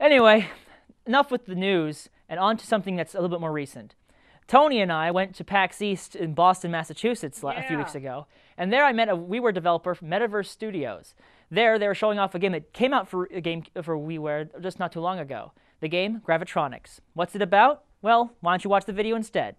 Anyway, enough with the news, and on to something that's a little bit more recent. Tony and I went to PAX East in Boston, Massachusetts a few weeks ago, and there I met a WiiWare developer from Medaverse Studios. There, they were showing off a game that came out for WiiWare just not too long ago. The game, Gravitronix. What's it about? Well, why don't you watch the video instead?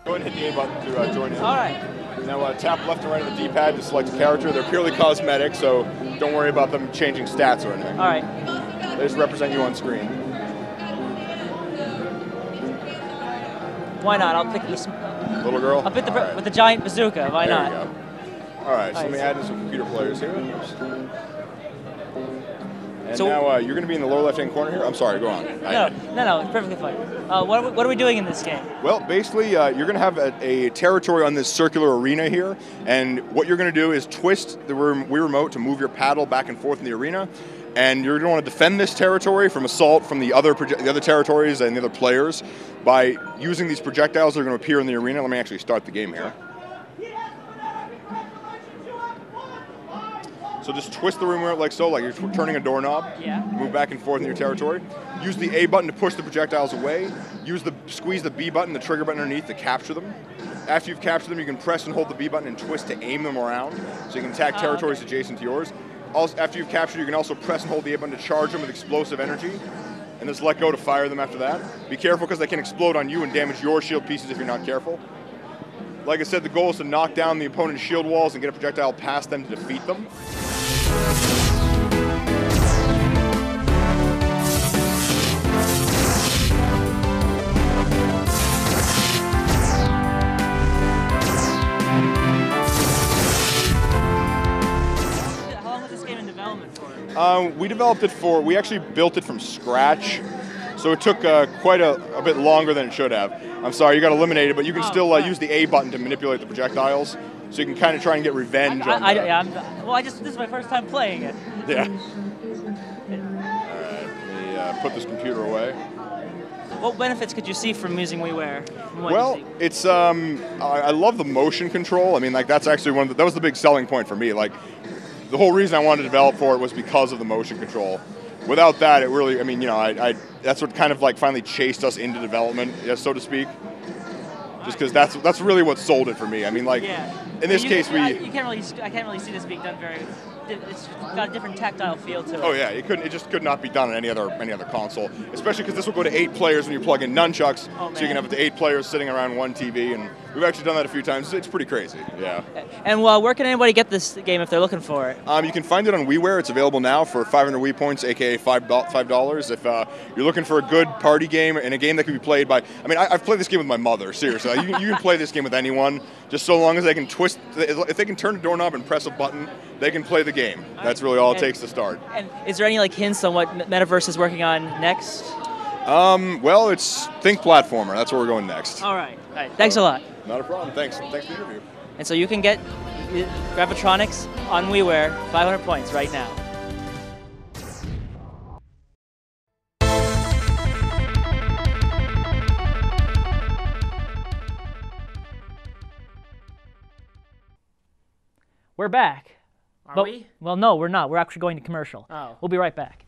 Go ahead and hit the A button to join in. All right. Now tap left and right on the D-pad to select a character. They're purely cosmetic, so don't worry about them changing stats or anything. All right. They just represent you on screen. Why not? I'll pick this. Little girl? I'll pick with the giant bazooka. Why there not? You go. All right, so let me add in some computer players here. And So, now you're going to be in the lower left-hand corner here. I'm sorry, go on. No, it's perfectly fine. What are we doing in this game? Well, basically, you're going to have a territory on this circular arena here, and what you're going to do is twist the Wii remote to move your paddle back and forth in the arena, and you're going to want to defend this territory from assault from the other territories and the other players by using these projectiles that are going to appear in the arena. Let me actually start the game here. So just twist the remote like so, like you're turning a doorknob. Yeah. Move back and forth in your territory. Use the A button to push the projectiles away. Squeeze the B button, the trigger button underneath to capture them. After you've captured them, you can press and hold the B button and twist to aim them around, so you can attack territories adjacent to yours. Also, after you've captured, you can also press and hold the A button to charge them with explosive energy, and just let go to fire them after that. Be careful because they can explode on you and damage your shield pieces if you're not careful. Like I said, the goal is to knock down the opponent's shield walls and get a projectile past them to defeat them. How long was this game in development for? We actually built it from scratch, so it took quite a bit longer than it should have. I'm sorry, you got eliminated, but you can still use the A button to manipulate the projectiles, so you can kind of try and get revenge This is my first time playing it. Yeah. Alright, let me put this computer away. What benefits could you see from using WiiWare? Well, it's I love the motion control. I mean, like that's actually that was the big selling point for me. Like the whole reason I wanted to develop for it was because of the motion control. Without that, it really, I mean, you know, that's what kind of like finally chased us into development, so to speak. Just because that's really what sold it for me. I mean, like in this case, I can't really see this being done very. It's got a different tactile feel to it. Oh yeah, it just could not be done on any other console. Especially because this will go to 8 players when you plug in nunchucks, so you can have up to 8 players sitting around one TV, and we've actually done that a few times. It's pretty crazy, yeah. And where can anybody get this game if they're looking for it? You can find it on WiiWare. It's available now for 500 Wii Points, aka $5. If you're looking for a good party game and a game that can be played by, I mean, I've played this game with my mother. Seriously, you can play this game with anyone, just so long as they can twist. If they can turn a doorknob and press a button, they can play the game. That's really all it takes to start. And is there any like hints on what Medaverse is working on next? Well, it's Think Platformer. That's where we're going next. All right. Thanks a lot. Not a problem. Thanks for the interview. And so you can get Gravitronix on WiiWare, 500 points right now. We're back. Are we? Well, no, we're not. We're actually going to commercial. Oh. We'll be right back.